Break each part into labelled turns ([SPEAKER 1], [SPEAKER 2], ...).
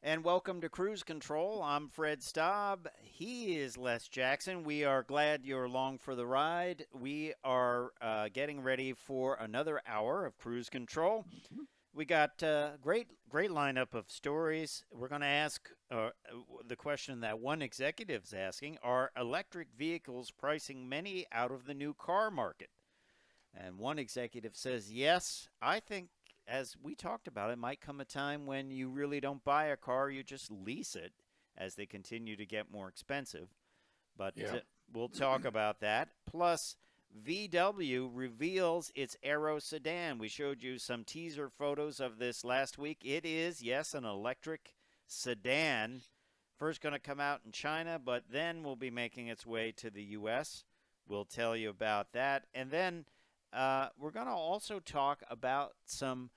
[SPEAKER 1] And welcome to Cruise Control. I'm Fred Staub. He is Les Jackson. We are glad you're along for the ride. We are getting ready for another hour of Cruise Control. We got great lineup of stories. We're going to ask the question that one executive's asking: are electric vehicles pricing many out of the new car market? And one executive says, yes. I think, as we talked about, it might come a time when you really don't buy a car, you just lease it as they continue to get more expensive. But we'll talk about that. Plus, VW reveals its Aero sedan. We showed you some teaser photos of this last week. It is, yes, an electric sedan. First going to come out in China, but then will be making its way to the U.S. We'll tell you about that. And then we're going to also talk about some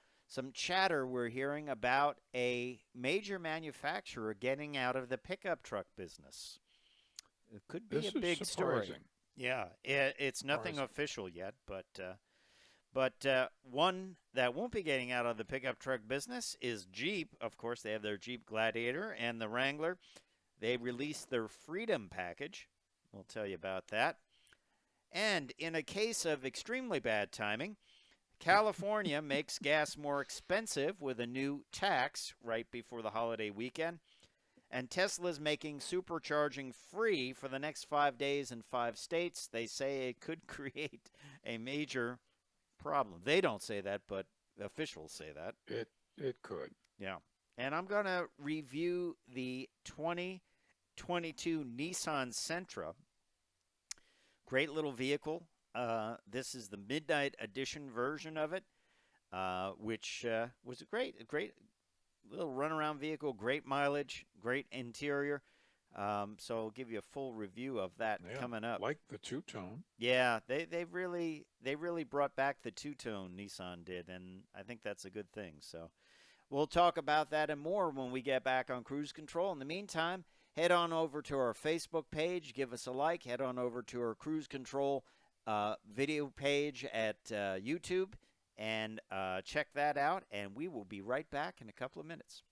[SPEAKER 1] chatter we're hearing about a major manufacturer getting out of the pickup truck business. It could be a big story. Yeah, it's nothing official yet, but one that won't be getting out of the pickup truck business is Jeep. Of course, they have their Jeep Gladiator and the Wrangler. They released their Freedom package. We'll tell you about that. And in a case of extremely bad timing, California makes gas more expensive with a new tax right before the holiday weekend. And Tesla's making supercharging free for the next 5 days in 5 states. They say it could create a major problem. They don't say that, but officials say that.
[SPEAKER 2] It could.
[SPEAKER 1] Yeah. And I'm going to review the 2022 Nissan Sentra. Great little vehicle. This is the Midnight Edition version of it, which was a great little runaround vehicle, great mileage, great interior. So I'll give you a full review of that coming up.
[SPEAKER 2] Like the two-tone.
[SPEAKER 1] Yeah, they really brought back the two-tone, Nissan did, and I think that's a good thing. So we'll talk about that and more when we get back on Cruise Control. In the meantime, head on over to our Facebook page, give us a like. Head on over to our Cruise Control video page at YouTube and check that out. And we will be right back in a couple of minutes.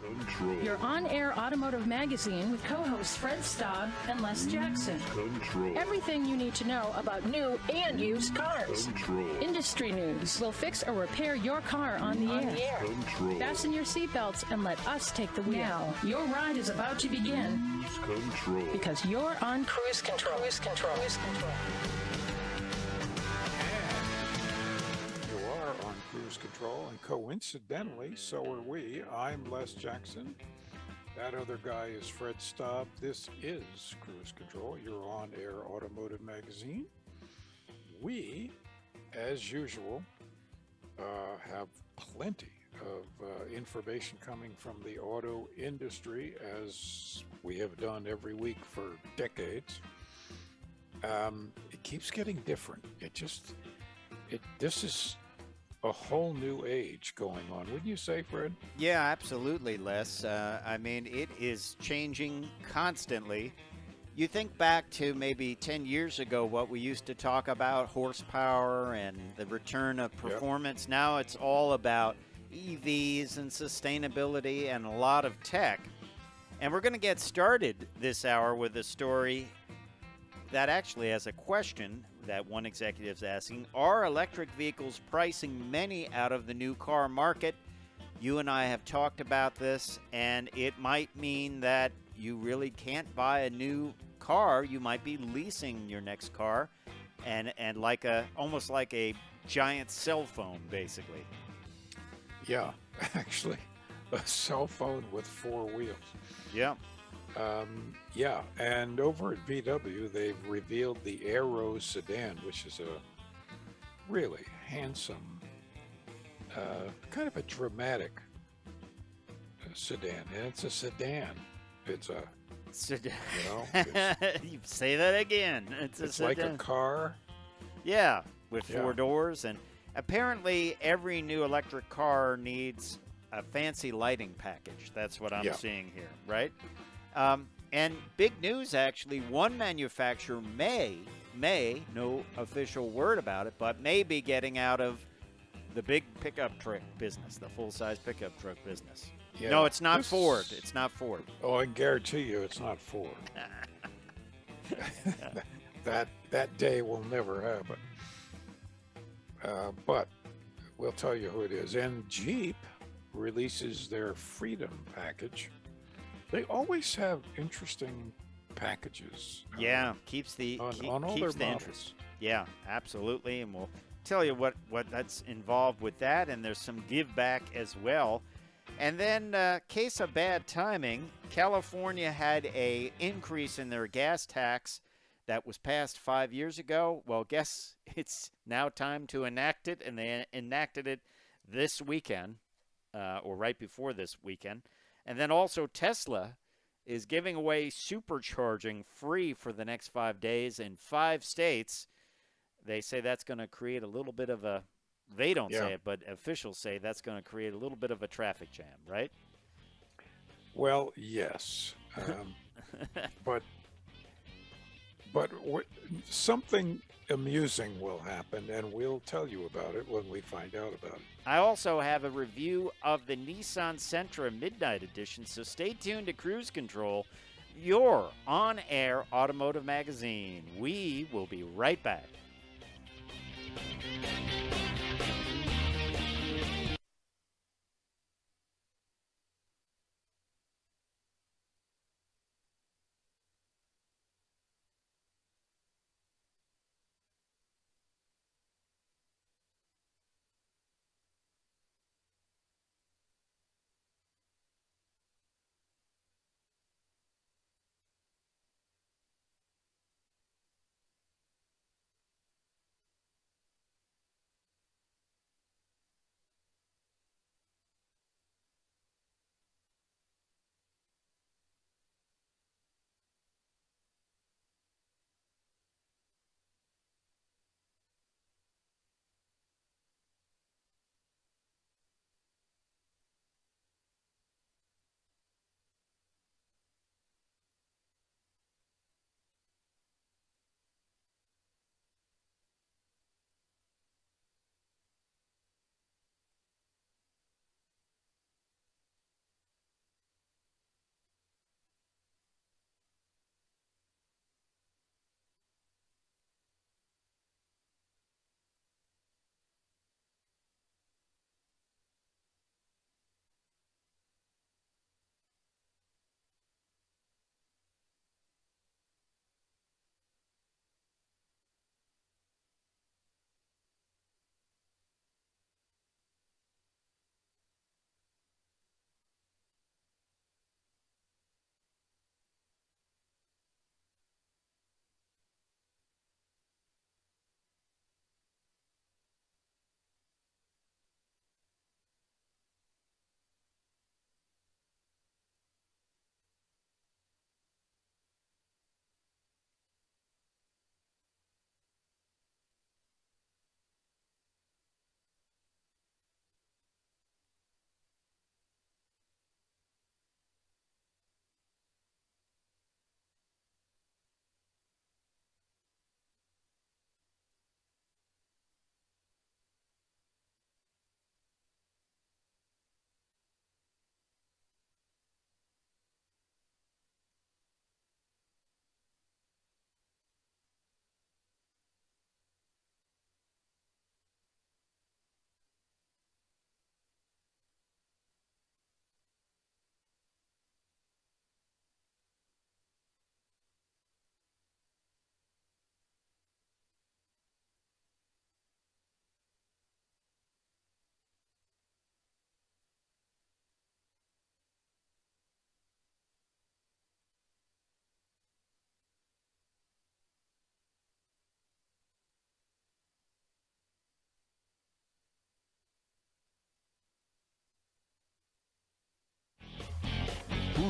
[SPEAKER 3] Control. Your on-air automotive magazine with co-hosts Fred Staub and Les Jackson.
[SPEAKER 4] Control.
[SPEAKER 3] Everything you need to know about new and used cars.
[SPEAKER 4] Control.
[SPEAKER 3] Industry news. We'll fix or repair your car on the air.
[SPEAKER 4] Control.
[SPEAKER 3] Fasten your seatbelts and let us take the wheel. Now, your ride is about to begin.
[SPEAKER 4] Control.
[SPEAKER 3] Because you're on Cruise Control. Cruise Control. Cruise Control.
[SPEAKER 2] Control, and coincidentally, so are we. I'm Les Jackson. That other guy is Fred Staub. This is Cruise Control, your on air automotive magazine. We, as usual, have plenty of information coming from the auto industry, as we have done every week for decades. It keeps getting different. This is a whole new age going on. Wouldn't you say, Fred?
[SPEAKER 1] Yeah, absolutely, Les. I mean, it is changing constantly. You think back to maybe 10 years ago, what we used to talk about, horsepower and the return of performance. Yep. Now it's all about EVs and sustainability and a lot of tech. And we're going to get started this hour with a story that actually has a question that one executive's asking. Are electric vehicles pricing many out of the new car market? You and I have talked about this, and it might mean that you really can't buy a new car. You might be leasing your next car, and almost like a giant cell phone, basically.
[SPEAKER 2] Yeah, actually, a cell phone with four wheels.
[SPEAKER 1] Yeah.
[SPEAKER 2] Yeah, and over at VW, they've revealed the Aero sedan, which is a really handsome, kind of a dramatic sedan. And it's a sedan. It's a
[SPEAKER 1] sedan.
[SPEAKER 2] You know,
[SPEAKER 1] you say that again. It's
[SPEAKER 2] like a car.
[SPEAKER 1] Yeah, with four doors, and apparently every new electric car needs a fancy lighting package. That's what I'm seeing here, right? And big news, actually, one manufacturer may, no official word about it, but may be getting out of the big pickup truck business, the full-size pickup truck business. Yeah, no, it's not Ford. It's not Ford.
[SPEAKER 2] Oh, I guarantee you it's not Ford. that day will never happen. But we'll tell you who it is. And Jeep releases their Freedom package. They always have interesting packages.
[SPEAKER 1] Yeah, keeps the interest. Yeah, absolutely, and we'll tell you what that's involved with that, and there's some give back as well. And then, case of bad timing, California had a increase in their gas tax that was passed 5 years ago. Well, guess it's now time to enact it, and they enacted it this weekend, or right before this weekend. And then also Tesla is giving away supercharging free for the next 5 days in 5 states. They say that's going to create a little bit of a, they don't say it, but officials say that's going to create a little bit of a traffic jam, right?
[SPEAKER 2] Well, yes. But something amusing will happen, and we'll tell you about it when we find out about it.
[SPEAKER 1] I also have a review of the Nissan Sentra Midnight Edition, so stay tuned to Cruise Control, your on-air automotive magazine. We will be right back.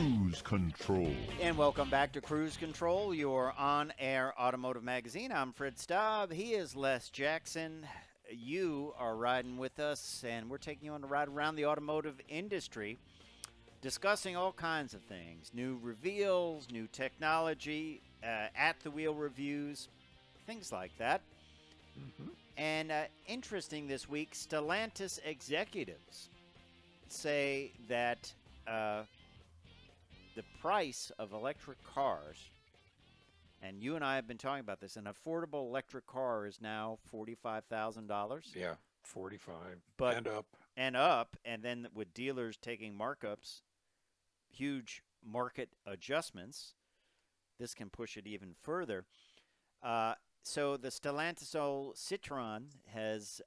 [SPEAKER 4] Cruise Control.
[SPEAKER 1] And welcome back to Cruise Control, your on-air automotive magazine. I'm Fred Staub. He is Les Jackson. You are riding with us, and we're taking you on a ride around the automotive industry, discussing all kinds of things, new reveals, new technology, at-the-wheel reviews, things like that.
[SPEAKER 2] Mm-hmm.
[SPEAKER 1] And interesting this week, Stellantis executives say that the price of electric cars, and you and I have been talking about this, an affordable electric car is now $45,000.
[SPEAKER 2] Yeah, 45
[SPEAKER 1] But
[SPEAKER 2] and up.
[SPEAKER 1] And then with dealers taking markups, huge market adjustments, this can push it even further. So the Stellantis Citroën has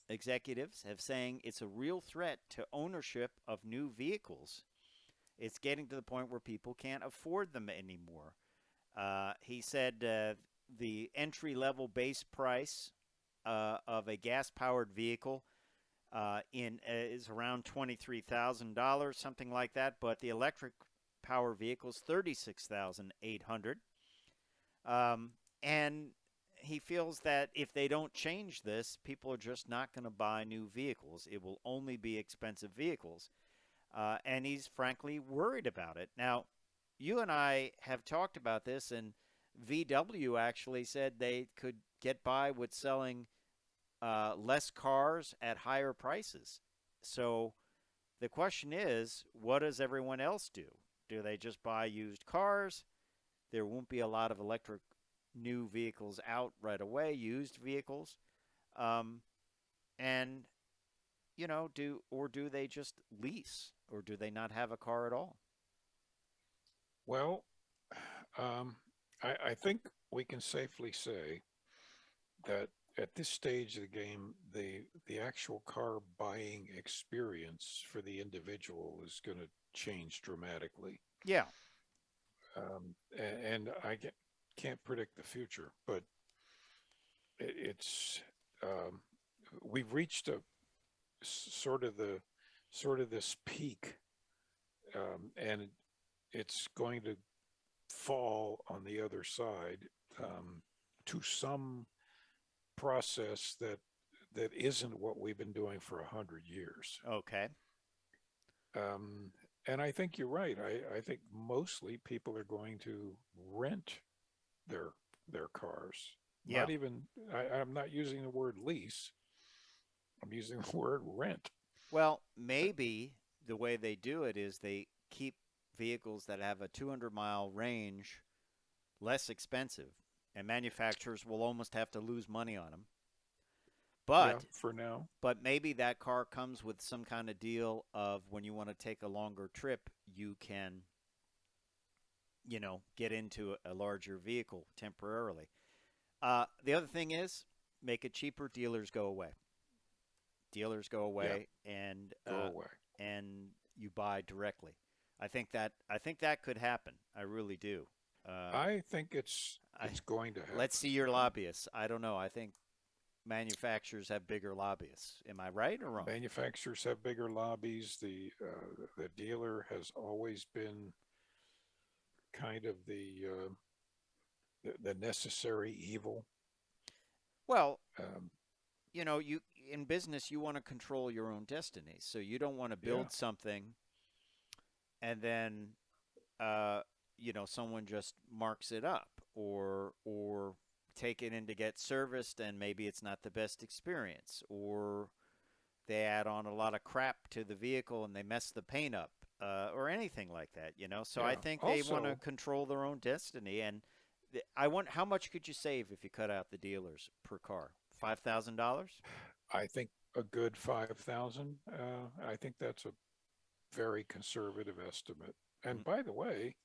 [SPEAKER 1] executives have saying it's a real threat to ownership of new vehicles. It's getting to the point where people can't afford them anymore. He said the entry-level base price of a gas-powered vehicle is around $23,000, something like that. But the electric power vehicle is $36,800. And he feels that if they don't change this, people are just not going to buy new vehicles. It will only be expensive vehicles. And he's frankly worried about it. Now, you and I have talked about this, and VW actually said they could get by with selling less cars at higher prices. So the question is, what does everyone else do? Do they just buy used cars? There won't be a lot of electric new vehicles out right away, used vehicles. And, you know, do they just lease? Or do they not have a car at all?
[SPEAKER 2] Well, I think we can safely say that at this stage of the game, the actual car buying experience for the individual is going to change dramatically.
[SPEAKER 1] Yeah.
[SPEAKER 2] And I can't predict the future, but it's we've reached a sort of this peak, and it's going to fall on the other side to some process that isn't what we've been doing for 100 years.
[SPEAKER 1] Okay.
[SPEAKER 2] And I think you're right. I think mostly people are going to rent their cars.
[SPEAKER 1] Yeah.
[SPEAKER 2] I'm not using the word lease. I'm using the word rent.
[SPEAKER 1] Well, maybe the way they do it is they keep vehicles that have a 200-mile range less expensive, and manufacturers will almost have to lose money on them. But
[SPEAKER 2] yeah, for now.
[SPEAKER 1] But maybe that car comes with some kind of deal of when you want to take a longer trip, you can, you know, get into a larger vehicle temporarily. The other thing is make it cheaper. Dealers go away. Dealers go away, and you buy directly. I think that could happen. I really do.
[SPEAKER 2] I think it's going to happen.
[SPEAKER 1] Let's see your lobbyists. I don't know. I think manufacturers have bigger lobbyists. Am I right or wrong?
[SPEAKER 2] Manufacturers have bigger lobbies. The dealer has always been kind of the necessary evil.
[SPEAKER 1] Well, you know, you in business you want to control your own destiny, so you don't want to build something and then you know, someone just marks it up or take it in to get serviced and maybe it's not the best experience, or they add on a lot of crap to the vehicle and they mess the paint up, or anything like that, you know. So I think they want to control their own destiny. And I want, how much could you save if you cut out the dealers per car? $5,000?
[SPEAKER 2] I think a good 5,000. I think that's a very conservative estimate. And by the way,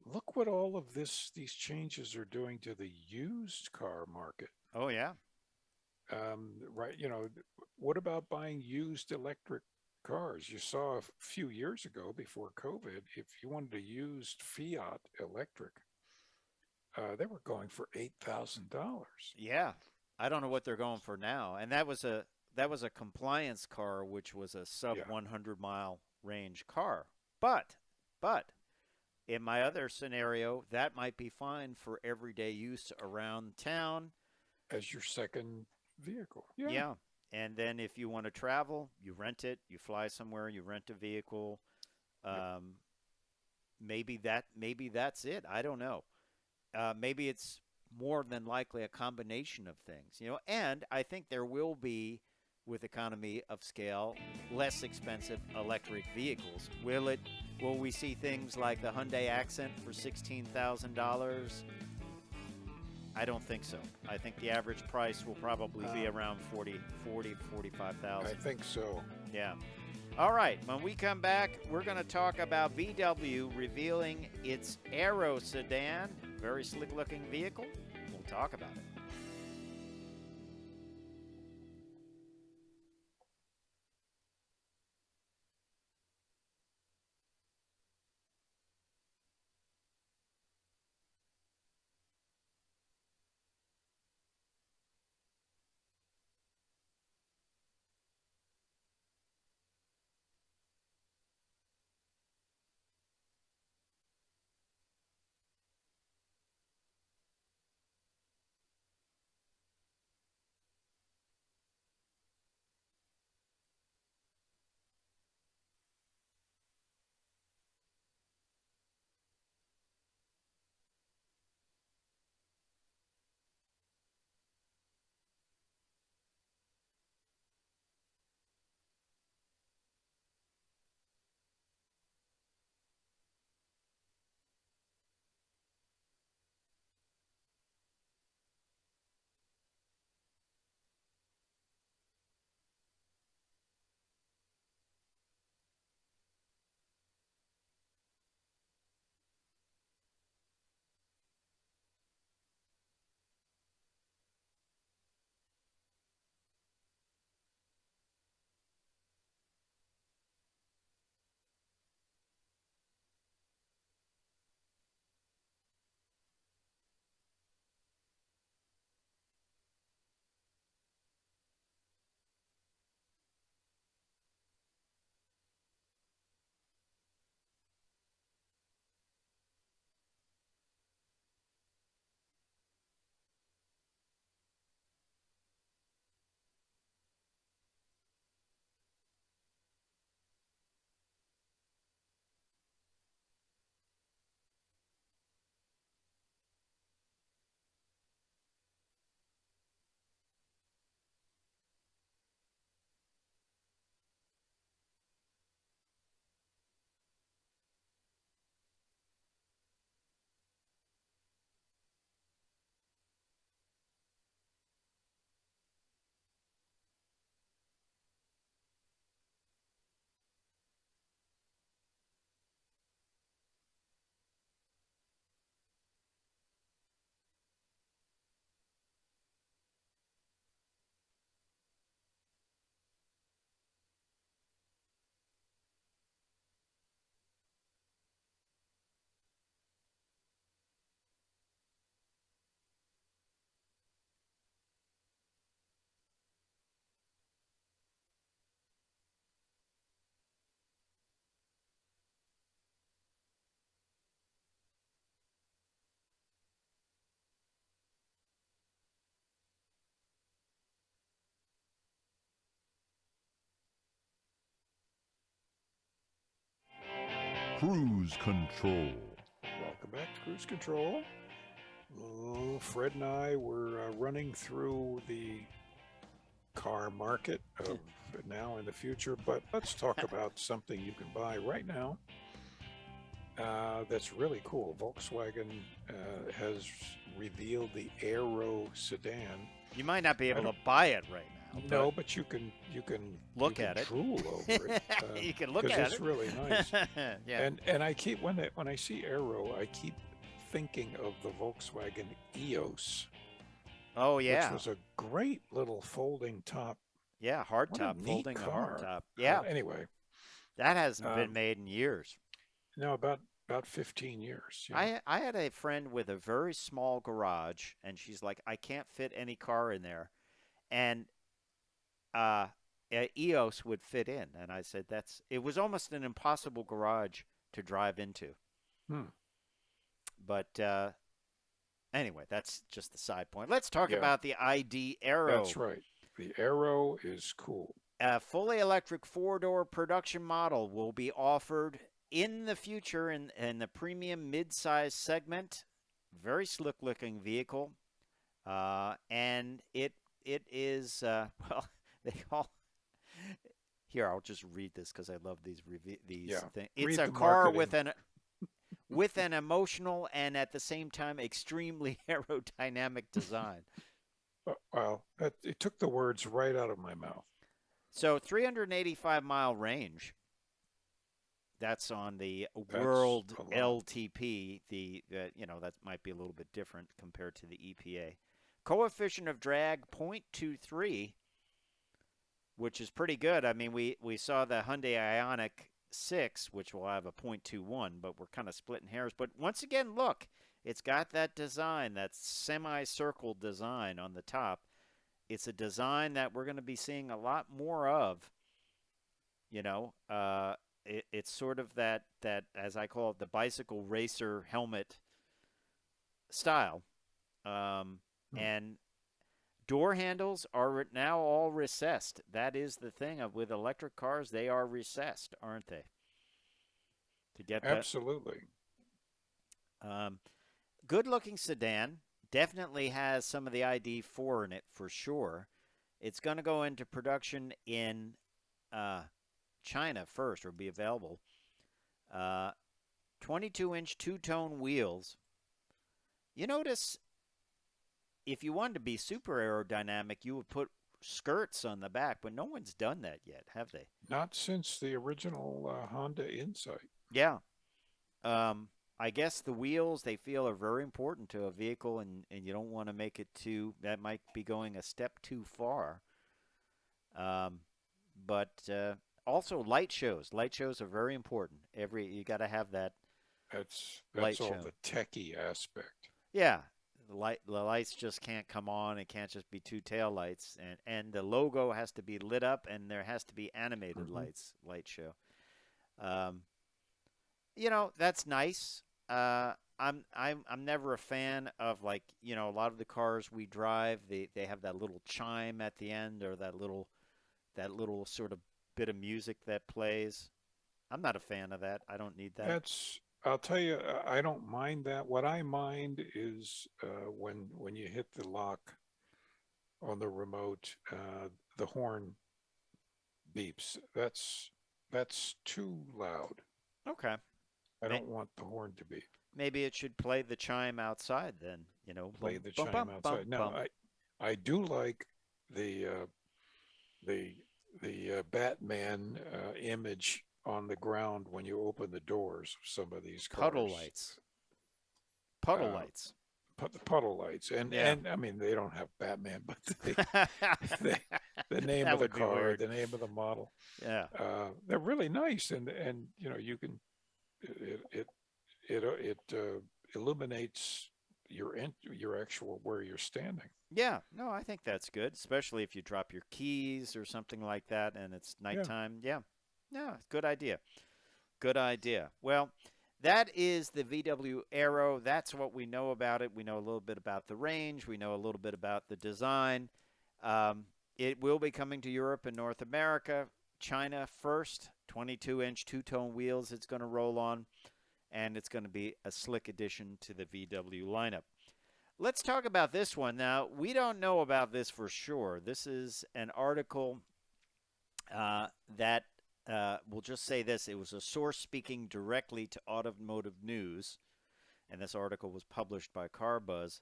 [SPEAKER 2] look what all of these changes are doing to the used car market.
[SPEAKER 1] Oh yeah.
[SPEAKER 2] Right. You know, what about buying used electric cars? You saw a few years ago before COVID, if you wanted a used Fiat electric, they were going for $8,000.
[SPEAKER 1] Yeah. I don't know what they're going for now. And that was a compliance car, which was a sub 100-mile range car. But But in my other scenario, that might be fine for everyday use around town.
[SPEAKER 2] As your second vehicle. Yeah.
[SPEAKER 1] Yeah. And then if you want to travel, you rent it, you fly somewhere, you rent a vehicle.
[SPEAKER 2] Yep.
[SPEAKER 1] Um, maybe that's it. I don't know. Maybe it's more than likely a combination of things, And I think there will be, with economy of scale, less expensive electric vehicles. Will we see things like the Hyundai Accent for $16,000? I don't think so. I think the average price will probably be around 45,000.
[SPEAKER 2] I think so.
[SPEAKER 1] Yeah. All right. When we come back, we're going to talk about VW revealing its Aero sedan. Very slick-looking vehicle. We'll talk about it.
[SPEAKER 4] Cruise Control.
[SPEAKER 2] Welcome back to Cruise Control. Fred and I were running through the car market of now and the future, but let's talk about something you can buy right now that's really cool. Volkswagen has revealed the Aero sedan.
[SPEAKER 1] You might not be able to buy it right now.
[SPEAKER 2] No, but you can
[SPEAKER 1] look at it.
[SPEAKER 2] Drool over it.
[SPEAKER 1] You can look at
[SPEAKER 2] because
[SPEAKER 1] it.
[SPEAKER 2] it's really nice.
[SPEAKER 1] Yeah.
[SPEAKER 2] And I keep when I see Aero, I keep thinking of the Volkswagen EOS.
[SPEAKER 1] Oh yeah.
[SPEAKER 2] Which was a great little folding top.
[SPEAKER 1] Yeah, hardtop, folding a hardtop. Yeah.
[SPEAKER 2] Anyway,
[SPEAKER 1] that hasn't been made in years.
[SPEAKER 2] No, about 15 years.
[SPEAKER 1] Yeah. I had a friend with a very small garage, and she's like, I can't fit any car in there, and EOS would fit in, and I said it was almost an impossible garage to drive into.
[SPEAKER 2] Hmm.
[SPEAKER 1] But anyway, that's just the side point. Let's talk
[SPEAKER 2] Yeah,
[SPEAKER 1] about the ID Aero.
[SPEAKER 2] that's right. The Arrow is cool.
[SPEAKER 1] A fully electric four-door production model will be offered in the future in the premium mid-size segment. Very slick-looking vehicle, and it is well they call here. I'll just read this because I love these
[SPEAKER 2] Yeah.
[SPEAKER 1] things. It's
[SPEAKER 2] Read
[SPEAKER 1] a
[SPEAKER 2] the
[SPEAKER 1] car
[SPEAKER 2] marketing.
[SPEAKER 1] with an emotional and at the same time extremely aerodynamic design.
[SPEAKER 2] Well, it took the words right out of my mouth.
[SPEAKER 1] So 385-mile range. That's on the
[SPEAKER 2] That's
[SPEAKER 1] World
[SPEAKER 2] a lot.
[SPEAKER 1] LTP. That might be a little bit different compared to the EPA. Coefficient of drag 0.23, which is pretty good. I mean, we saw the Hyundai Ioniq 6, which will have a 0.21, but we're kind of splitting hairs. But once again, look, it's got that design, that semicircle design on the top. It's a design that we're going to be seeing a lot more of. It's sort of that as I call it, the bicycle racer helmet style. And door handles are now all recessed. That is the thing with electric cars; they are recessed, aren't they? To get that.
[SPEAKER 2] Absolutely.
[SPEAKER 1] Good-looking sedan. Definitely has some of the ID4 in it for sure. It's going to go into production in China first, or be available. 22-inch two-tone wheels. You notice if you wanted to be super aerodynamic, you would put skirts on the back, but no one's done that yet, have they?
[SPEAKER 2] Not since the original Honda Insight.
[SPEAKER 1] Yeah. I guess the wheels they feel are very important to a vehicle, and you don't want to make it that might be going a step too far. But also light shows. Light shows are very important. You got to have that
[SPEAKER 2] That's
[SPEAKER 1] light
[SPEAKER 2] all
[SPEAKER 1] show.
[SPEAKER 2] the techie aspect.
[SPEAKER 1] Yeah. The lights just can't come on. It can't just be two tail lights, and the logo has to be lit up, and there has to be animated lights. Light show. That's nice. I'm never a fan of, like, a lot of the cars we drive. They have that little chime at the end, or that little sort of bit of music that plays. I'm not a fan of that. I don't need that.
[SPEAKER 2] I'll tell you, I don't mind that. What I mind is when you hit the lock on the remote, the horn beeps. That's too loud.
[SPEAKER 1] Okay.
[SPEAKER 2] I don't want the horn to beep.
[SPEAKER 1] Maybe it should play the chime outside then.
[SPEAKER 2] Play
[SPEAKER 1] Bum,
[SPEAKER 2] the
[SPEAKER 1] bum,
[SPEAKER 2] chime
[SPEAKER 1] bum,
[SPEAKER 2] outside.
[SPEAKER 1] bum,
[SPEAKER 2] Now,
[SPEAKER 1] bum.
[SPEAKER 2] I do like the Batman image on the ground when you open the doors of some of these cars.
[SPEAKER 1] Puddle lights. Puddle lights.
[SPEAKER 2] The puddle lights, and I mean, they don't have Batman, but the name
[SPEAKER 1] That
[SPEAKER 2] of the
[SPEAKER 1] would be
[SPEAKER 2] car,
[SPEAKER 1] weird.
[SPEAKER 2] the name of the model.
[SPEAKER 1] Yeah.
[SPEAKER 2] They're really nice, and you can it illuminates your actual where you're standing.
[SPEAKER 1] Yeah, no, I think that's good, especially if you drop your keys or something like that and it's nighttime. Yeah. Yeah, good idea. Good idea. Well, that is the VW Aero. That's what we know about it. We know a little bit about the range. We know a little bit about the design. It will be coming to Europe and North America. China first, 22-inch two-tone wheels it's going to roll on, and it's going to be a slick addition to the VW lineup. Let's talk about this one. Now, we don't know about this for sure. This is an article that we'll just say this. It was a source speaking directly to Automotive News, and this article was published by CarBuzz.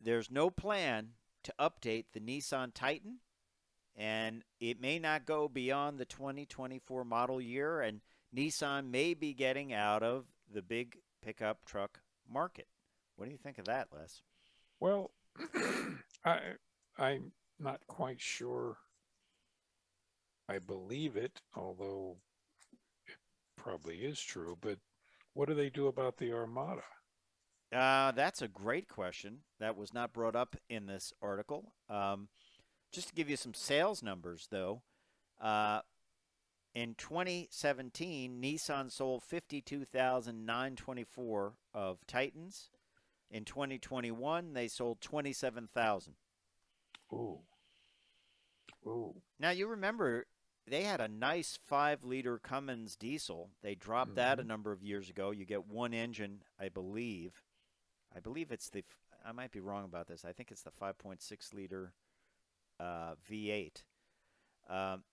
[SPEAKER 1] There's no plan to update the Nissan Titan, and it may not go beyond the 2024 model year, and Nissan may be getting out of the big pickup truck market. What do you think of that, Les?
[SPEAKER 2] Well, I'm not quite sure I believe it, although it probably is true. But what do they do about the Armada?
[SPEAKER 1] That's a great question. That was not brought up in this article. Just to give you some sales numbers, though, In 2017, Nissan sold 52,924 of Titans. In 2021, they sold 27,000.
[SPEAKER 2] Ooh. Ooh.
[SPEAKER 1] Now, you remember they had a nice 5-liter Cummins diesel. They dropped that a number of years ago. You get one engine, I believe. I believe it's I might be wrong about this. I think it's the 5.6-liter V8.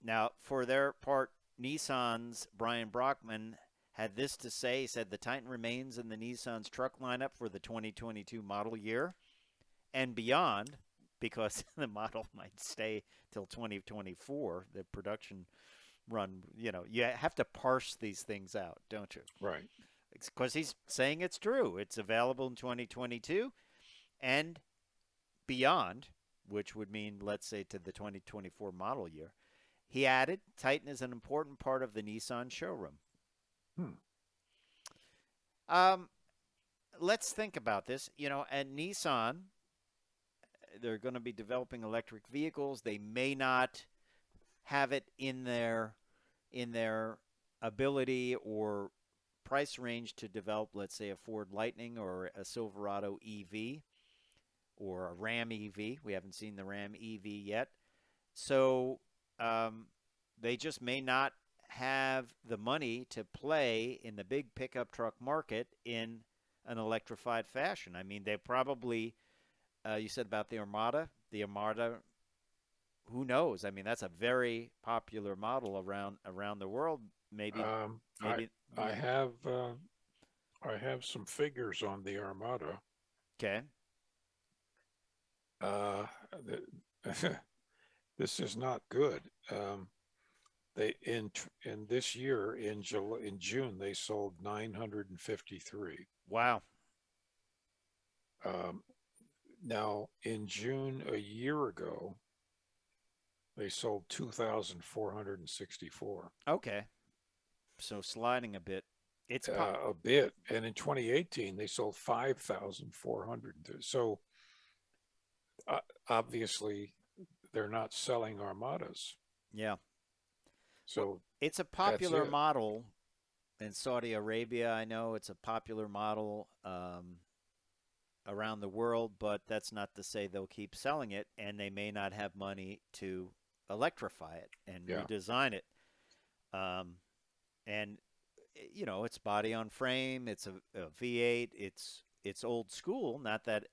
[SPEAKER 1] Now, for their part, Nissan's Brian Brockman had this to say. He said the Titan remains in the Nissan's truck lineup for the 2022 model year and beyond, because the model might stay till 2024, the production run. You have to parse these things out, don't you?
[SPEAKER 2] Right.
[SPEAKER 1] Because he's saying it's true. It's available in 2022 and beyond, which would mean, let's say, to the 2024 model year. He added, Titan is an important part of the Nissan showroom. Let's think about this. At Nissan, they're going to be developing electric vehicles. They may not have it in their ability or price range to develop, let's say, a Ford Lightning or a Silverado EV or a Ram EV. We haven't seen the Ram EV yet. So they just may not have the money to play in the big pickup truck market in an electrified fashion. I mean, they probably, you said about the Armada. The Armada, who knows? I mean, that's a very popular model around the world. Maybe.
[SPEAKER 2] I have some figures on the Armada.
[SPEAKER 1] Okay.
[SPEAKER 2] This is not good. They in this year in June they sold 953.
[SPEAKER 1] Wow.
[SPEAKER 2] Now in June a year ago, they sold 2,464.
[SPEAKER 1] Okay. So sliding a bit. It's
[SPEAKER 2] a bit, and in 2018 they sold 5,400. So obviously they're not selling Armadas.
[SPEAKER 1] Yeah.
[SPEAKER 2] So
[SPEAKER 1] it's a popular model in Saudi Arabia. I know it's a popular model around the world, but that's not to say they'll keep selling it, and they may not have money to electrify it and redesign it. And it's body on frame. It's a V8. It's old school. Not that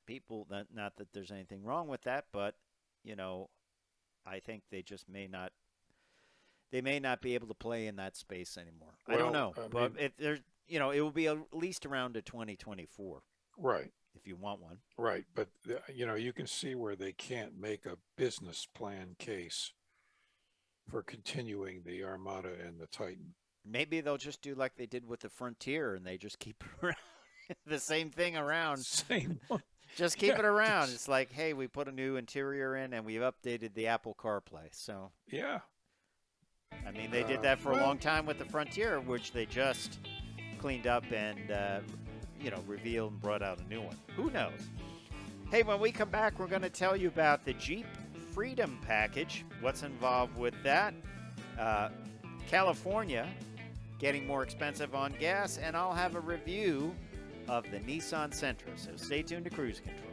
[SPEAKER 1] there's anything wrong with that, but I think they just may not. They may not be able to play in that space anymore. Well, I don't know, but if there's, it will be at least around to 2024.
[SPEAKER 2] Right.
[SPEAKER 1] If you want one.
[SPEAKER 2] Right, but you can see where they can't make a business plan case for continuing the Armada and the Titan.
[SPEAKER 1] Maybe they'll just do like they did with the Frontier, and they just keep the same thing around.
[SPEAKER 2] Same one.
[SPEAKER 1] Just keep it around. It's like, hey, we put a new interior in, and we've updated the Apple CarPlay. So
[SPEAKER 2] yeah.
[SPEAKER 1] I mean, they did that for a long time with the Frontier, which they just cleaned up and, revealed and brought out a new one. Who knows? Hey, when we come back, we're going to tell you about the Jeep Freedom Package, what's involved with that. California getting more expensive on gas, and I'll have a review of the Nissan Sentra. So stay tuned to Cruise Control.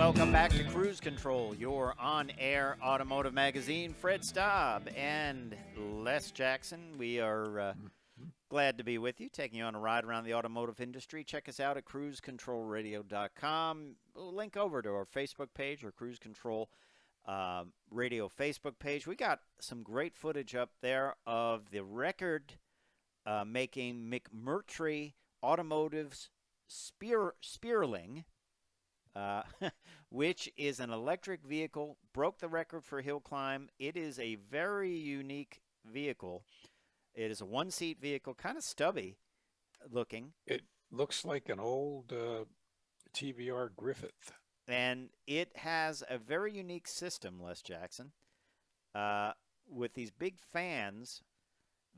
[SPEAKER 1] Welcome back to Cruise Control, your on-air automotive magazine. Fred Staub and Les Jackson. We are glad to be with you, taking you on a ride around the automotive industry. Check us out at cruisecontrolradio.com. We'll link over to our Facebook page or Cruise Control Radio Facebook page. We got some great footage up there of the record making McMurtry Automotive's Spearling, which is an electric vehicle, broke the record for hill climb. It is a very unique vehicle. It is a one-seat vehicle, kind of stubby looking.
[SPEAKER 2] It looks like an old TVR Griffith.
[SPEAKER 1] And it has a very unique system, Les Jackson, with these big fans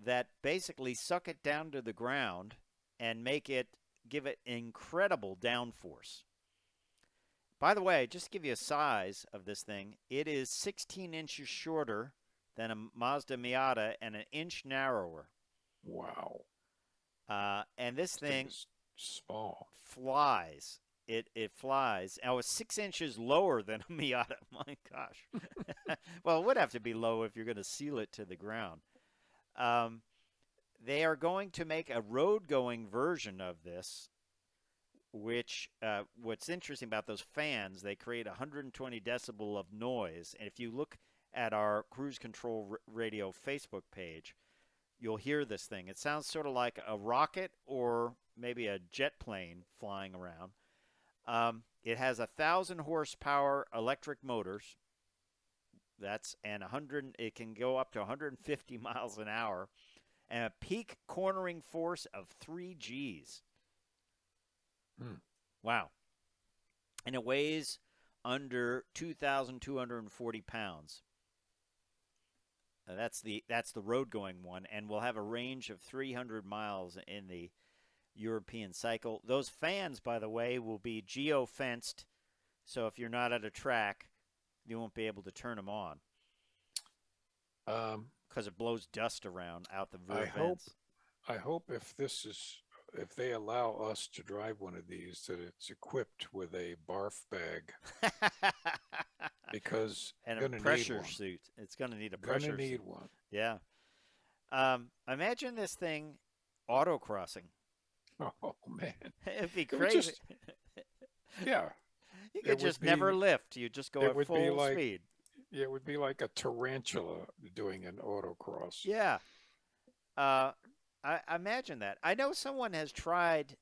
[SPEAKER 1] that basically suck it down to the ground and give it incredible downforce. By the way, just to give you a size of this thing, it is 16 inches shorter than a Mazda Miata and an inch narrower.
[SPEAKER 2] Wow.
[SPEAKER 1] And this thing
[SPEAKER 2] is small.
[SPEAKER 1] flies. It flies. Now, it's 6 inches lower than a Miata. My gosh. Well, it would have to be low if you're going to seal it to the ground. They are going to make a road-going version of this, which what's interesting about those fans, they create 120 decibel of noise. And if you look at our Cruise Control Radio Facebook page, you'll hear this thing. It sounds sort of like a rocket or maybe a jet plane flying around. It has 1,000 horsepower electric motors. It can go up to 150 miles an hour, and a peak cornering force of 3 Gs. Wow. And it weighs under 2,240 pounds. That's the road-going one, and will have a range of 300 miles in the European cycle. Those fans, by the way, will be geo-fenced, so if you're not at a track, you won't be able to turn them on. Because it blows dust around out the rear vents.
[SPEAKER 2] I hope if they allow us to drive one of these, that it's equipped with a barf bag. Because
[SPEAKER 1] and a pressure suit. It's going to need a pressure suit.
[SPEAKER 2] Going to need one.
[SPEAKER 1] Yeah. Imagine this thing autocrossing.
[SPEAKER 2] Oh, man.
[SPEAKER 1] It'd be crazy.
[SPEAKER 2] Yeah.
[SPEAKER 1] You could just never lift. You just go at full speed.
[SPEAKER 2] Yeah, it would be like a tarantula doing an autocross.
[SPEAKER 1] Yeah. I imagine that. I know someone has tried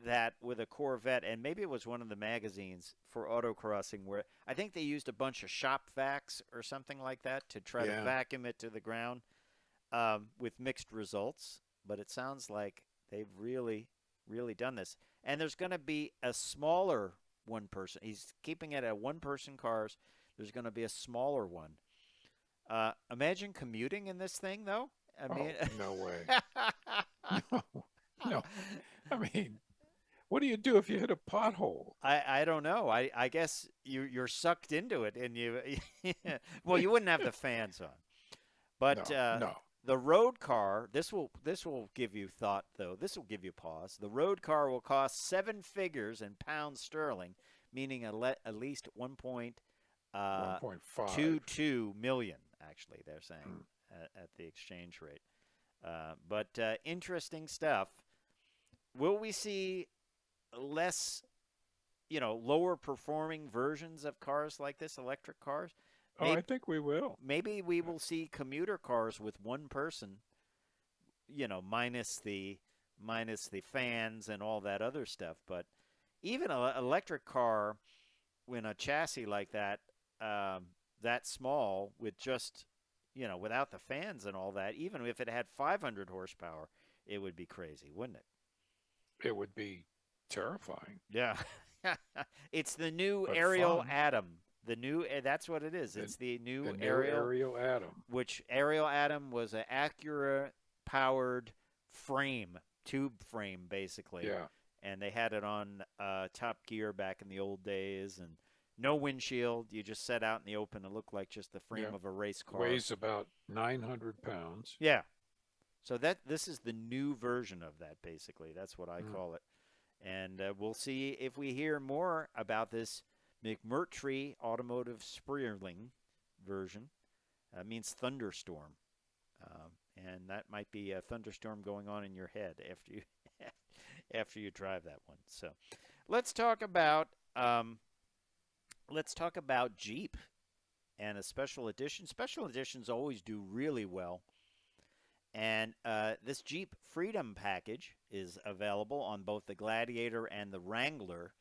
[SPEAKER 1] that with a Corvette, and maybe it was one of the magazines for autocrossing, where I think they used a bunch of shop vacs or something like that to try to vacuum it to the ground with mixed results. But it sounds like they've really, really done this. And there's going to be a smaller one person. He's keeping it at one-person cars. There's going to be a smaller one. Imagine commuting in this thing, though. I mean,
[SPEAKER 2] no way. No. I mean, what do you do if you hit a pothole?
[SPEAKER 1] I don't know. I guess you're sucked into it, and you well, you wouldn't have the fans on. But
[SPEAKER 2] no.
[SPEAKER 1] The road car, this will give you thought, though. This will give you pause. The road car will cost 7 figures in pounds sterling, meaning at least 1.22 million. Actually, they're saying at the exchange rate. But interesting stuff. Will we see less, lower performing versions of cars like this, electric cars?
[SPEAKER 2] Maybe, I think we will.
[SPEAKER 1] Maybe we will see commuter cars with one person, minus the fans and all that other stuff. But even an electric car in a chassis like that, that small, with just, without the fans and all that, even if it had 500 horsepower, it would be crazy, wouldn't it?
[SPEAKER 2] It would be terrifying.
[SPEAKER 1] Yeah. It's the new Ariel Atom. That's what it is. It's the new
[SPEAKER 2] Ariel Atom.
[SPEAKER 1] Which Ariel Atom was an Acura-powered tube frame, basically.
[SPEAKER 2] Yeah.
[SPEAKER 1] And they had it on Top Gear back in the old days, and no windshield. You just set out in the open. It looked like just the frame of a race car.
[SPEAKER 2] Weighs about 900 pounds.
[SPEAKER 1] Yeah. So this is the new version of that, basically. That's what I call it. And we'll see if we hear more about this McMurtry Automotive Spreerling version means thunderstorm. And that might be a thunderstorm going on in your head after you after you drive that one. So let's talk about Jeep and a special edition. Special editions always do really well. And this Jeep Freedom package is available on both the Gladiator and the Wrangler.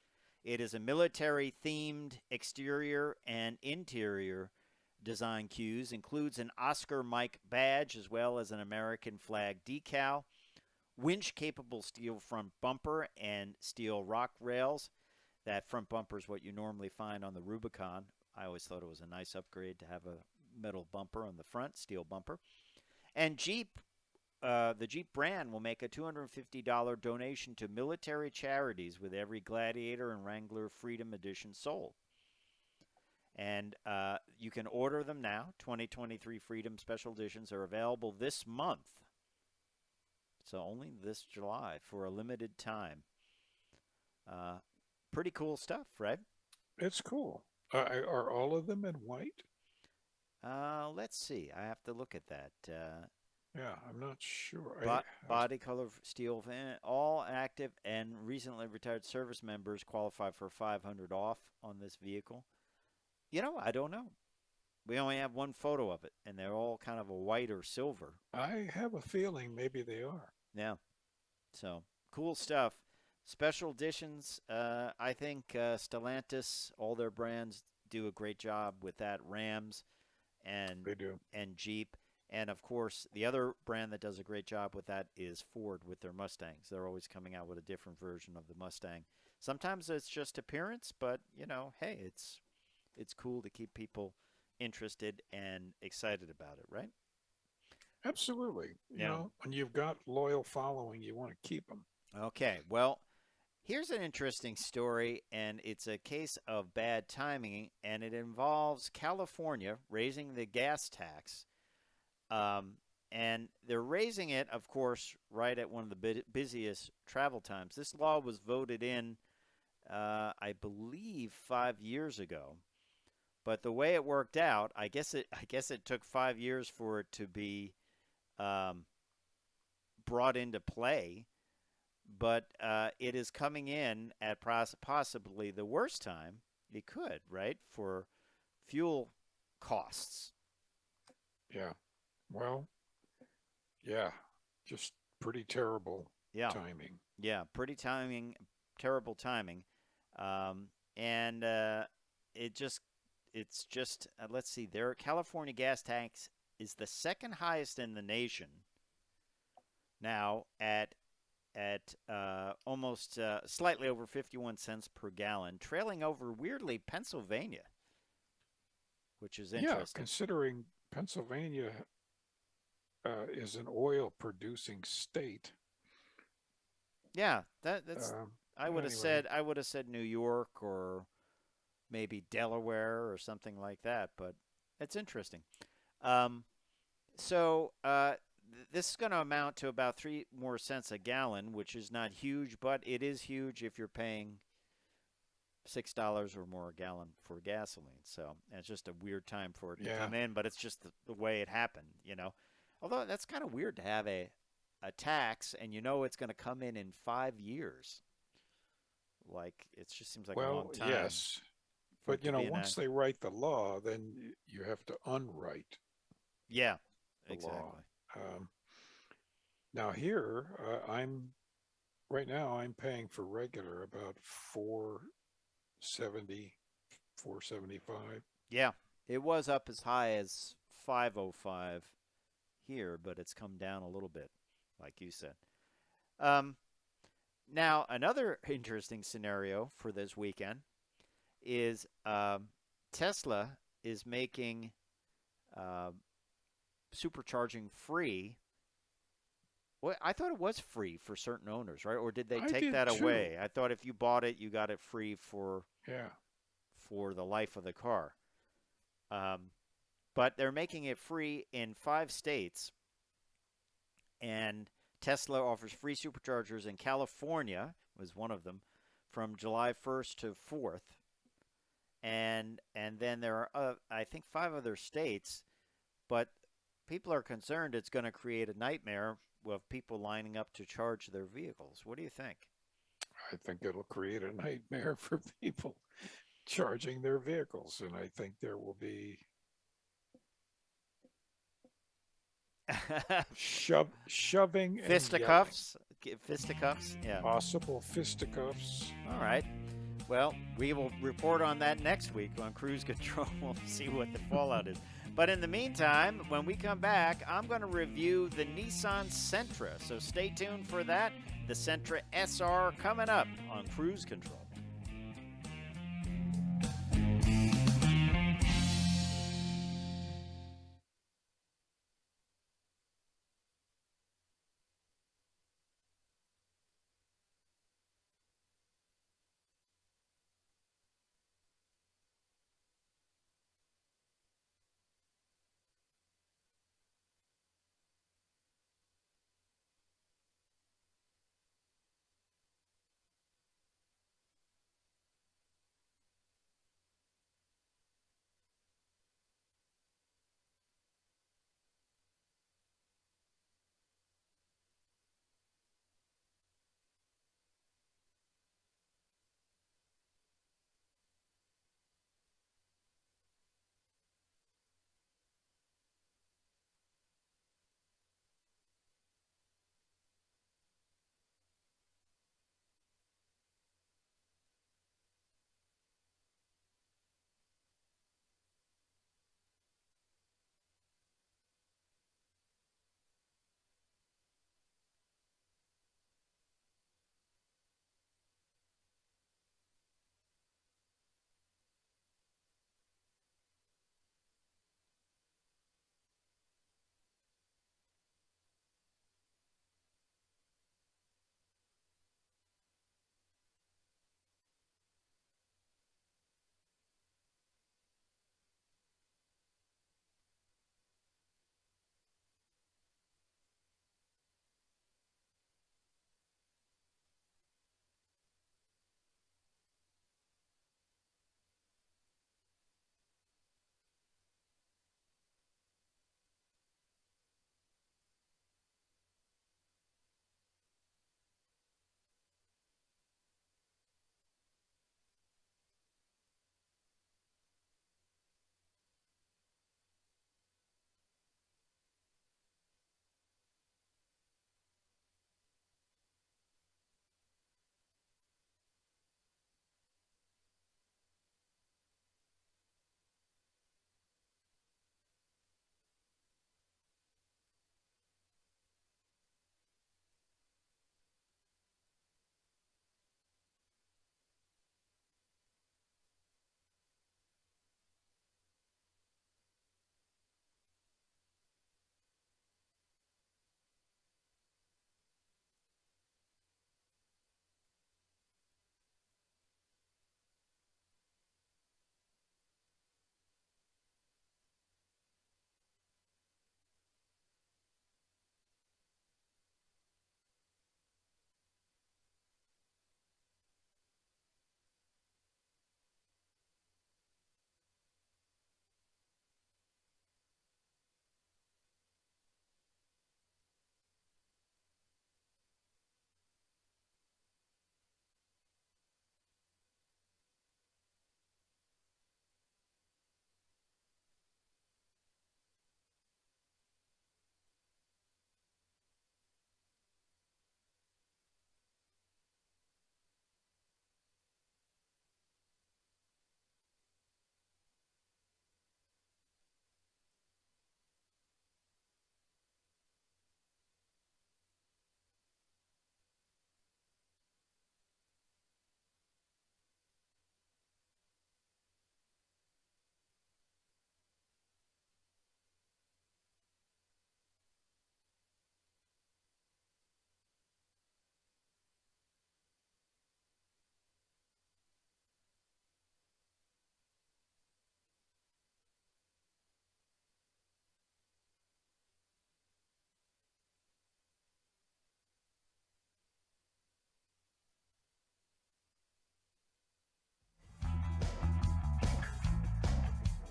[SPEAKER 1] It is a military-themed exterior and interior design cues, includes an Oscar Mike badge as well as an American flag decal, winch-capable steel front bumper, and steel rock rails. That front bumper is what you normally find on the Rubicon. I always thought it was a nice upgrade to have a metal bumper on the front, steel bumper. And the Jeep brand will make a $250 donation to military charities with every Gladiator and Wrangler Freedom Edition sold. And you can order them now. 2023 Freedom Special Editions are available this month. So only this July for a limited time. Pretty cool stuff, right?
[SPEAKER 2] It's cool. Are all of them in white?
[SPEAKER 1] Let's see. I have to look at that.
[SPEAKER 2] Yeah, I'm not sure.
[SPEAKER 1] Body color steel van. All active and recently retired service members qualify for $500 off on this vehicle. I don't know. We only have one photo of it, and they're all kind of a white or silver.
[SPEAKER 2] I have a feeling maybe they are.
[SPEAKER 1] Yeah. So, cool stuff. Special editions, I think Stellantis, all their brands do a great job with that. Rams and
[SPEAKER 2] They do.
[SPEAKER 1] and Jeep. And, of course, the other brand that does a great job with that is Ford with their Mustangs. They're always coming out with a different version of the Mustang. Sometimes it's just appearance, but, hey, it's cool to keep people interested and excited about it, right?
[SPEAKER 2] Absolutely. You
[SPEAKER 1] Yeah.
[SPEAKER 2] know, when you've got loyal following, you want to keep them.
[SPEAKER 1] Okay, well, here's an interesting story, and it's a case of bad timing, and it involves California raising the gas tax. And they're raising it, of course, right at one of the busiest travel times. This law was voted in, I believe, 5 years ago. But the way it worked out, I guess it took 5 years for it to be brought into play. But it is coming in at possibly the worst time it could, right, for fuel costs.
[SPEAKER 2] Yeah. Well, yeah, just pretty terrible timing.
[SPEAKER 1] Yeah, terrible timing. And it's just let's see, their California gas tax is the second highest in the nation now at almost slightly over 51 cents per gallon, trailing over, weirdly, Pennsylvania, which is interesting.
[SPEAKER 2] Yeah, considering Pennsylvania is an oil-producing state.
[SPEAKER 1] Yeah, that's. I would have
[SPEAKER 2] anyway.
[SPEAKER 1] said New York or maybe Delaware or something like that, but it's interesting. So this is going to amount to about 3 more cents a gallon, which is not huge, but it is huge if you're paying $6 or more a gallon for gasoline. So it's just a weird time for it to come in, but it's just the way it happened, Although that's kind of weird to have a tax and it's going to come in 5 years. Like, it just seems like a long time.
[SPEAKER 2] Well, yes. But, once they write the law, then you have to unwrite
[SPEAKER 1] the
[SPEAKER 2] law. Now here, right now I'm paying for regular about $4.70, $4.75.
[SPEAKER 1] Yeah, it was up as high as $5.05 here, but it's come down a little bit, like you said. Now, another interesting scenario for this weekend is Tesla is making supercharging free. Well, I thought it was free for certain owners, right? Or did they take that away? I thought if you bought it, you got it free for the life of the car. But they're making it free in 5 states, and Tesla offers free superchargers in California, was one of them, from July 1st to 4th. and then there are I think 5 other states, but people are concerned it's going to create a nightmare of people lining up to charge their vehicles. What do you think?
[SPEAKER 2] I think it'll create a nightmare for people charging their vehicles, and I think there will be shoving and yelling.
[SPEAKER 1] Fisticuffs, fisticuffs. Yeah.
[SPEAKER 2] Possible fisticuffs.
[SPEAKER 1] All right. Well, we will report on that next week on Cruise Control. We'll see what the fallout is. But in the meantime, when we come back, I'm going to review the Nissan Sentra. So stay tuned for that. The Sentra SR coming up on Cruise Control.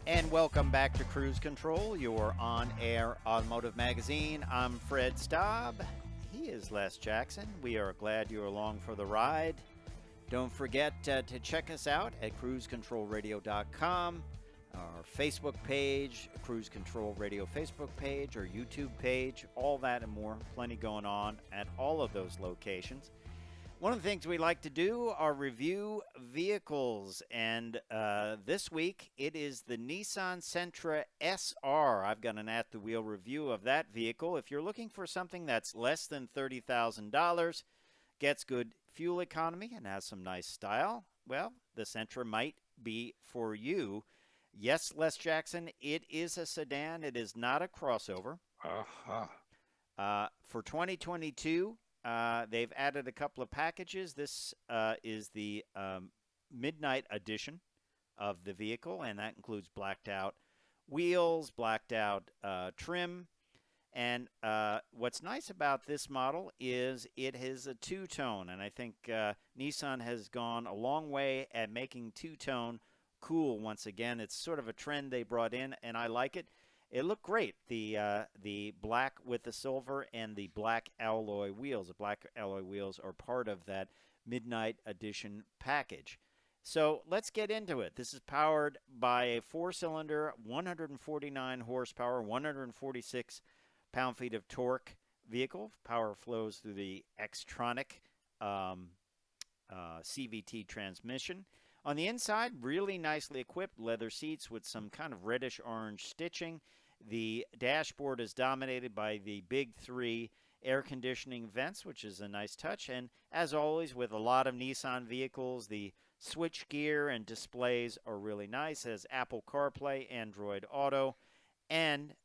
[SPEAKER 1] And welcome back to Cruise Control, your on-air automotive magazine. I'm Fred Staub. He is Les Jackson. We are glad you're along for the ride. Don't forget to check us out at cruisecontrolradio.com, our Facebook page, Cruise Control Radio Facebook page, our YouTube page, all that and more. Plenty going on at all of those locations. One of the things we like to do are review vehicles, and this week it is the Nissan Sentra SR. I've got an at-the-wheel review of that vehicle. If you're looking for something that's less than $30,000, gets good fuel economy, and has some nice style, well, the Sentra might be for you. Yes, Les Jackson, it is a sedan. It is not a crossover. For 2022, they've added a couple of packages. This is the midnight edition of the vehicle, and that includes blacked out wheels, blacked out trim. And what's nice about this model is it is a two-tone, and I think Nissan has gone a long way at making two-tone cool once again. It's sort of a trend they brought in, and I like it. It looked great, the black with the silver and the black alloy wheels. The black alloy wheels are part of that Midnight Edition package. So let's get into it. This is powered by a four-cylinder, 149 horsepower, 146 pound-feet of torque vehicle. Power flows through the Xtronic CVT transmission. On the inside, really nicely equipped leather seats with some kind of reddish-orange stitching. The dashboard is dominated by the big three air conditioning vents, which is a nice touch. And as always, with a lot of Nissan vehicles, the switch gear and displays are really nice. It has Apple CarPlay, Android Auto, and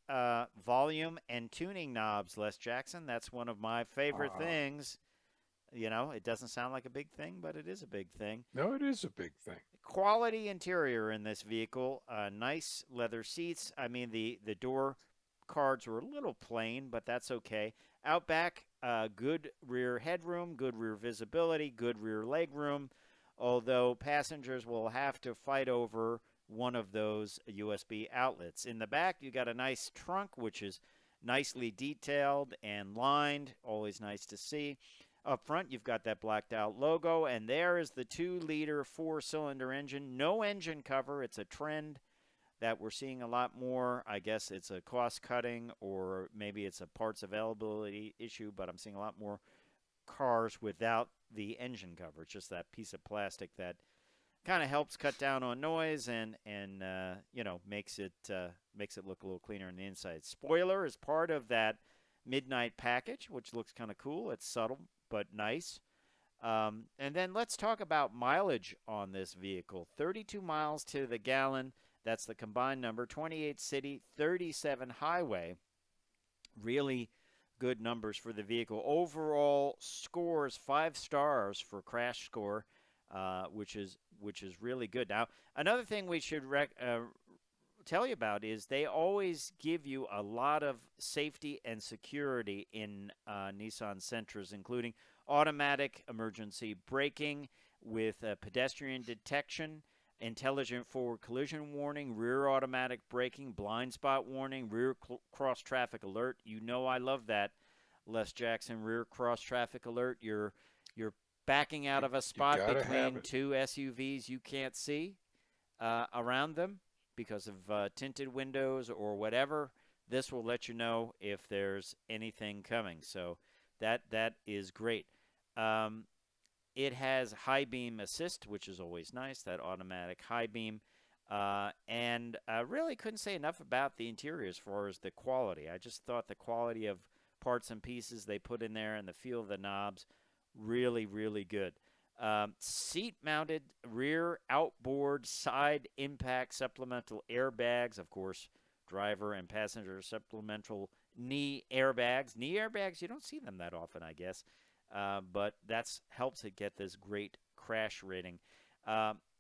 [SPEAKER 1] volume and tuning knobs, Les Jackson. That's one of my favorite things. You know, it doesn't sound like a big thing, but it is a big thing.
[SPEAKER 2] No, it is a big thing.
[SPEAKER 1] Quality interior in this vehicle. Nice leather seats. I mean, the door cards were a little plain, but that's okay. Out back, good rear headroom, good rear visibility, good rear leg room, although passengers will have to fight over one of those USB outlets. In the back, you got a nice trunk, which is nicely detailed and lined. Always nice to see. Up front, you've got that blacked out logo, and there is the 2-liter four-cylinder engine. No engine cover. It's a trend that we're seeing a lot more. I guess it's a cost-cutting, or maybe it's a parts availability issue, but I'm seeing a lot more cars without the engine cover. It's just that piece of plastic that kind of helps cut down on noise and you know, makes it look a little cleaner on the inside. Spoiler is part of that midnight package, which looks kind of cool. It's subtle but nice. And then let's talk about mileage on this vehicle. 32 miles to the gallon. That's the combined number. 28 city, 37 highway. Really good numbers for the vehicle. Overall scores 5 stars for crash score, which is really good. Now, another thing we should tell you about is they always give you a lot of safety and security in Nissan Sentras, including automatic emergency braking with pedestrian detection, intelligent forward collision warning, rear automatic braking, blind spot warning, rear cross traffic alert. You know I love that, Les Jackson. Rear cross traffic alert. You're backing out of a spot between two SUVs you can't see around them because of tinted windows or whatever. This will let you know if there's anything coming. So that is great. It has high beam assist, which is always nice, that automatic high beam. And I really couldn't say enough about the interior as far as the quality. I just thought the quality of parts and pieces they put in there and the feel of the knobs, really, really good. Seat-mounted rear outboard side impact supplemental airbags, of course, driver and passenger supplemental knee airbags. Knee airbags, you don't see them that often, I guess, but that helps it get this great crash rating.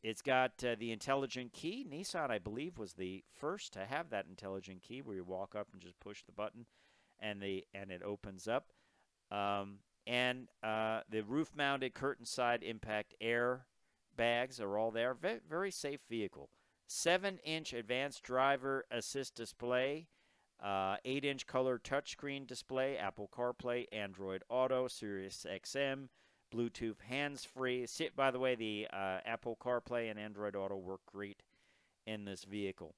[SPEAKER 1] It's got the intelligent key. Nissan, I believe, was the first to have that intelligent key where you walk up and just push the button and it opens up. And the roof-mounted curtain side impact air bags are all there. Very safe vehicle. 7-inch advanced driver assist display, 8-inch color touchscreen display, Apple CarPlay, Android Auto, Sirius XM, Bluetooth hands-free. By the way, the Apple CarPlay and Android Auto work great in this vehicle.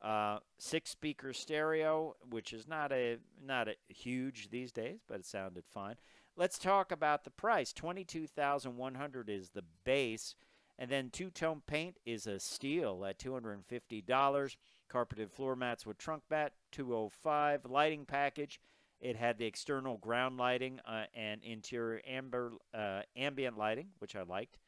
[SPEAKER 1] 6-speaker stereo, which is not a huge these days, but it sounded fine. Let's talk about the price. $22,100 is the base, and then two-tone paint is a steal at $250. Carpeted floor mats with trunk mat, $205. Lighting package, it had the external ground lighting and interior ambient lighting, which I liked.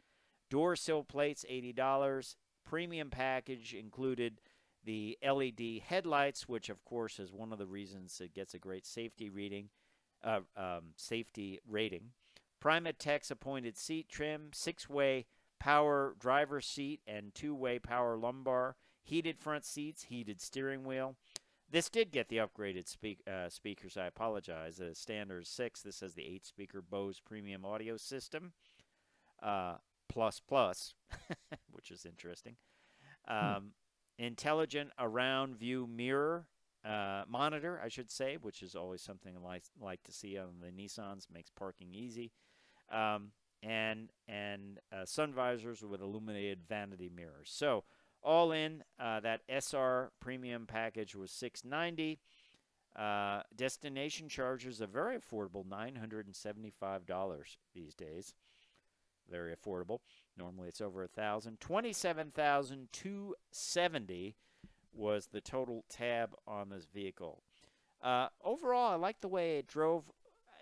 [SPEAKER 1] Door sill plates, $80. Premium package included the LED headlights, which of course is one of the reasons it gets a great safety rating. Primatex appointed seat trim, 6-way power driver seat and 2-way power lumbar, heated front seats, heated steering wheel. This did get the upgraded speakers. I apologize. The standard 6. This has the 8-speaker Bose premium audio system, plus, which is interesting. Intelligent around view mirror monitor, I should say, which is always something I like to see on the Nissans. Makes parking easy. And sun visors with illuminated vanity mirrors. So all in, that SR premium package was $690. Destination charges are very affordable, $975 these days. Very affordable. Normally it's over $1,000. $27,270 was the total tab on this vehicle. Overall, I like the way it drove.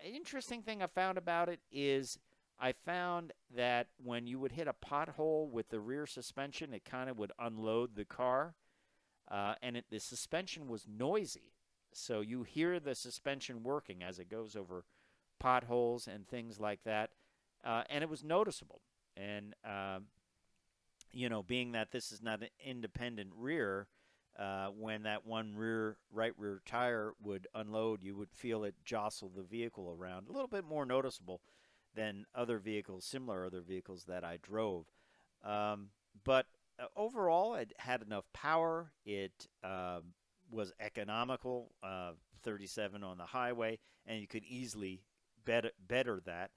[SPEAKER 1] An interesting thing I found about it is I found that when you would hit a pothole with the rear suspension, it kind of would unload the car, and the suspension was noisy. So you hear the suspension working as it goes over potholes and things like that, and it was noticeable. And, being that this is not an independent rear, when that one right rear tire would unload, you would feel it jostle the vehicle around. A little bit more noticeable than similar other vehicles that I drove. But overall, it had enough power. It was economical, 37 on the highway, and you could easily better that.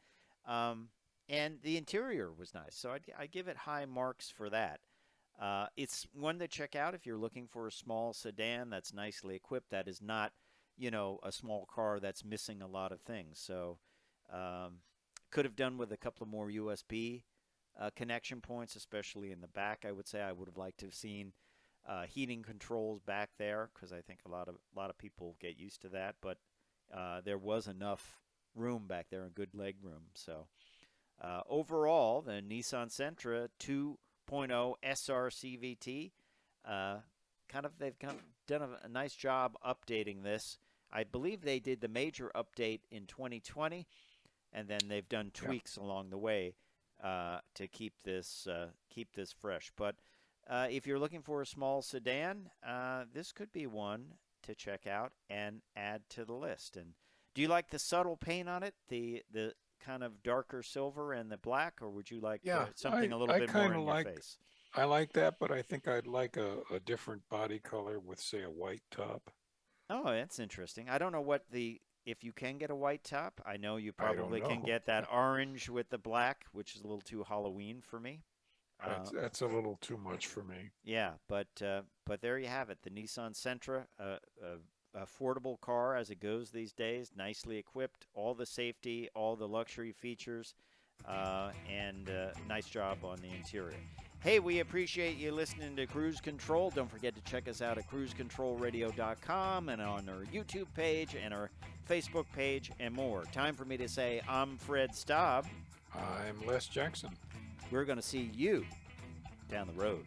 [SPEAKER 1] And the interior was nice, so I'd give it high marks for that. It's one to check out if you're looking for a small sedan that's nicely equipped, that is not, a small car that's missing a lot of things. So could have done with a couple of more USB connection points, especially in the back. I would say I would have liked to have seen heating controls back there, because I think a lot of people get used to that. But there was enough room back there and good leg room. So overall, the Nissan Sentra 2.0 SR CVT, they've done a nice job updating this. I believe they did the major update in 2020. And then they've done tweaks along the way to keep this fresh. But if you're looking for a small sedan, this could be one to check out and add to the list. And do you like the subtle paint on it, the kind of darker silver and the black, or would you like something a little bit more in your face?
[SPEAKER 2] I like that, but I think I'd like a different body color with, say, a white top.
[SPEAKER 1] Oh, that's interesting. I don't know if you can get a white top. I know you probably can get that orange with the black, which is a little too Halloween for me.
[SPEAKER 2] That's a little too much for me.
[SPEAKER 1] Yeah, but there you have it. The Nissan Sentra, affordable car as it goes these days, nicely equipped, all the safety, all the luxury features, and nice job on the interior. Hey, we appreciate you listening to Cruise Control. Don't forget to check us out at cruisecontrolradio.com and on our YouTube page and our Facebook page and more. Time for me to say I'm Fred Staub.
[SPEAKER 2] I'm Les Jackson.
[SPEAKER 1] We're going to see you down the road.